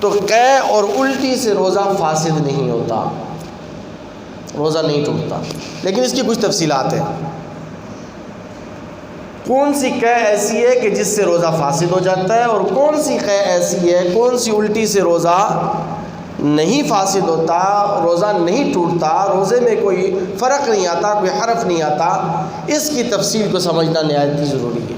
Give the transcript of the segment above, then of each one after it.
تو قے اور الٹی سے روزہ فاسد نہیں ہوتا، روزہ نہیں ٹوٹتا۔ لیکن اس کی کچھ تفصیلات ہیں۔ کون سی قے ایسی ہے کہ جس سے روزہ فاسد ہو جاتا ہے، اور کون سی قے ایسی ہے، کون سی الٹی سے روزہ نہیں فاسد ہوتا، روزہ نہیں ٹوٹتا، روزے میں کوئی فرق نہیں آتا، کوئی حرف نہیں آتا۔ اس کی تفصیل کو سمجھنا نہایت ہی ضروری ہے۔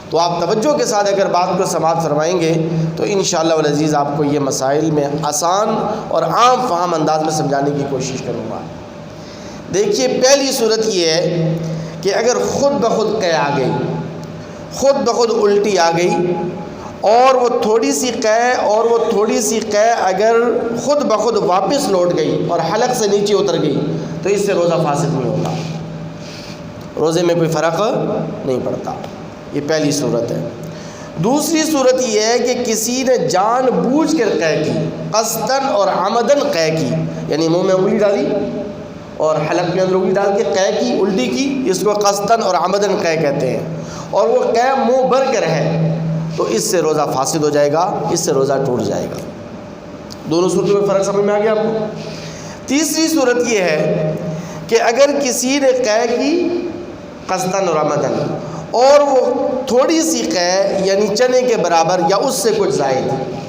تو آپ توجہ کے ساتھ اگر بات کو سماعت فرمائیں گے تو انشاءاللہ العزیز آپ کو یہ مسائل میں آسان اور عام فہم انداز میں سمجھانے کی کوشش کروں گا۔ دیکھیے، پہلی صورت یہ ہے کہ اگر خود بخود قے آ گئی، خود بخود الٹی آ گئی، اور وہ تھوڑی سی قے اگر خود بخود واپس لوٹ گئی اور حلق سے نیچے اتر گئی تو اس سے روزہ فاسد نہیں ہوتا، روزے میں کوئی فرق نہیں پڑتا۔ یہ پہلی صورت ہے۔ دوسری صورت یہ ہے کہ کسی نے جان بوجھ کر قے کی، قصداً اور عمداً قے کی، یعنی منہ میں انگلی ڈالی اور حلق کے اندر انگلی ڈال کے قے کی، الٹی کی، اس کو قصداً اور عمداً قے کہتے ہیں، اور وہ قے منہ بھر کر ہے تو اس سے روزہ فاسد ہو جائے گا، اس سے روزہ ٹوٹ جائے گا۔ دونوں صورتوں میں فرق سمجھ میں آ گیا آپ کو؟ تیسری صورت یہ ہے کہ اگر کسی نے قے کی قصداً اور عمداً، اور وہ تھوڑی سی قے یعنی چنے کے برابر یا اس سے کچھ زائد،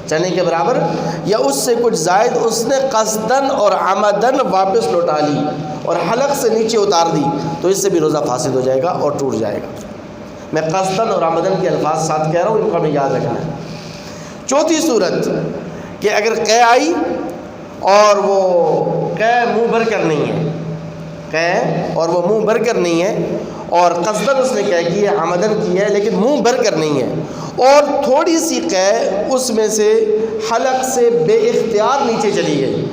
چنے کے برابر یا اس سے کچھ زائد اس نے قصداً اور عمداً واپس لوٹا لی اور حلق سے نیچے اتار دی تو اس سے بھی روزہ فاسد ہو جائے گا اور ٹوٹ جائے گا۔ میں قصداً اور عمداً کے الفاظ ساتھ کہہ رہا ہوں، ان کو ہمیں یاد رکھنا ہے۔ چوتھی صورت کہ اگر قے آئی اور وہ قے منہ بھر کر نہیں ہے، قے اور وہ منہ بھر کر نہیں ہے، اور قصداً اس نے قے کی ہے، عمداً کی ہے، لیکن منہ بھر کر نہیں ہے، اور تھوڑی سی قے اس میں سے حلق سے بے اختیار نیچے چلی گئی،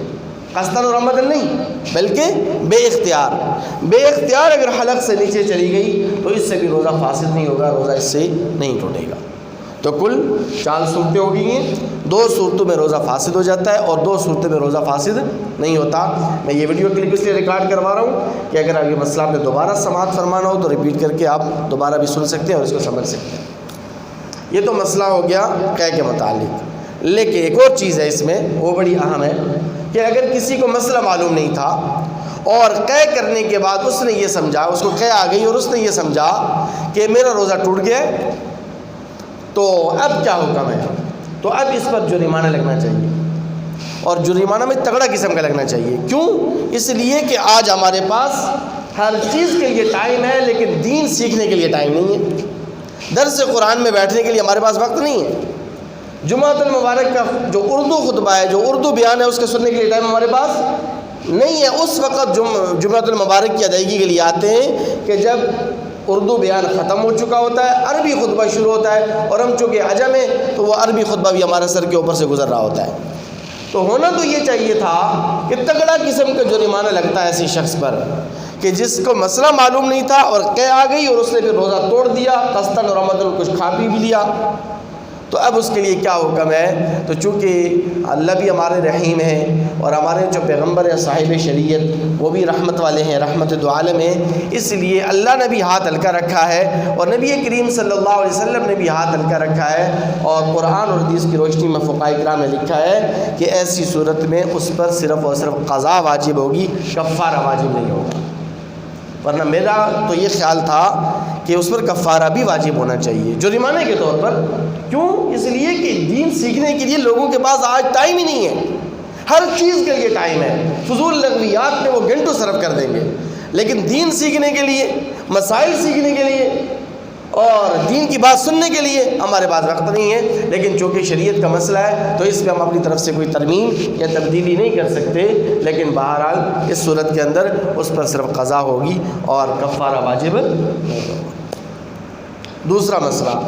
قصداً اور عمداً نہیں بلکہ بے اختیار اگر حلق سے نیچے چلی گئی تو اس سے بھی روزہ فاسد نہیں ہوگا، روزہ اس سے نہیں ٹوٹے گا۔ تو کل 4 صورتیں ہو گئی ہیں۔ 2 صورتوں میں روزہ فاسد ہو جاتا ہے اور 2 صورتوں میں روزہ فاسد نہیں ہوتا۔ میں یہ ویڈیو کلپ اس لیے ریکارڈ کروا رہا ہوں کہ اگر آپ یہ مسئلہ آپ نے دوبارہ سماعت فرمانا ہو تو ریپیٹ کر کے آپ دوبارہ بھی سن سکتے ہیں اور اس کو سمجھ سکتے ہیں۔ یہ تو مسئلہ ہو گیا قے کے متعلق۔ لیکن ایک اور چیز ہے اس میں، وہ بڑی اہم ہے کہ اگر کسی کو مسئلہ معلوم نہیں تھا اور قے کرنے کے بعد اس نے یہ سمجھا، اس کو قے آ گئی اور اس نے یہ سمجھا کہ میرا روزہ ٹوٹ گیا ہے، تو اب کیا حکم ہے؟ تو اب اس پر جرمانہ لگنا چاہیے، اور جرمانہ میں تگڑا قسم کا لگنا چاہیے۔ کیوں؟ اس لیے کہ آج ہمارے پاس ہر چیز کے لیے ٹائم ہے لیکن دین سیکھنے کے لیے ٹائم نہیں ہے، درس قرآن میں بیٹھنے کے لیے ہمارے پاس وقت نہیں ہے، جمعۃ المبارک کا جو اردو خطبہ ہے، جو اردو بیان ہے، اس کے سننے کے لیے ٹائم ہمارے پاس نہیں ہے۔ اس وقت جمعۃ المبارک کی ادائیگی کے لیے آتے ہیں کہ جب اردو بیان ختم ہو چکا ہوتا ہے، عربی خطبہ شروع ہوتا ہے، اور ہم چونکہ عجم ہیں تو وہ عربی خطبہ بھی ہمارے سر کے اوپر سے گزر رہا ہوتا ہے۔ تو ہونا تو یہ چاہیے تھا کہ تگڑا قسم کا جرمانہ لگتا ہے ایسی شخص پر کہ جس کو مسئلہ معلوم نہیں تھا اور قے آ گئی اور اس نے پھر روزہ توڑ دیا، قصداً اور عمداً کچھ کھا پی بھی لیا، تو اب اس کے لیے کیا حکم ہے؟ تو چونکہ اللہ بھی ہمارے رحیم ہیں اور ہمارے جو پیغمبر ہیں صاحب شریعت وہ بھی رحمت والے ہیں، رحمت دو عالم ہیں، اس لیے اللہ نے بھی ہاتھ ہلکا رکھا ہے اور نبی کریم صلی اللہ علیہ وسلم نے بھی ہاتھ ہلکا رکھا ہے، اور قرآن اور حدیث کی روشنی میں فقہاء کرام نے لکھا ہے کہ ایسی صورت میں اس پر صرف اور صرف قضا واجب ہوگی، کفارہ واجب نہیں ہوگا۔ ورنہ میرا تو یہ خیال تھا کہ اس پر کفارہ بھی واجب ہونا چاہیے جرمانے کے طور پر۔ کیوں؟ اس لیے کہ دین سیکھنے کے لیے لوگوں کے پاس آج ٹائم ہی نہیں ہے، ہر چیز کے لیے ٹائم ہے، فضول لغویات میں وہ گھنٹوں صرف کر دیں گے، لیکن دین سیکھنے کے لیے، مسائل سیکھنے کے لیے اور دین کی بات سننے کے لیے ہمارے پاس وقت نہیں ہے۔ لیکن چونکہ شریعت کا مسئلہ ہے تو اس پہ ہم اپنی طرف سے کوئی ترمیم یا تبدیلی نہیں کر سکتے، لیکن بہرحال اس صورت کے اندر اس پر صرف قضا ہوگی اور کفارہ واجب نہیں ہوگا۔ دوسرا مسئلہ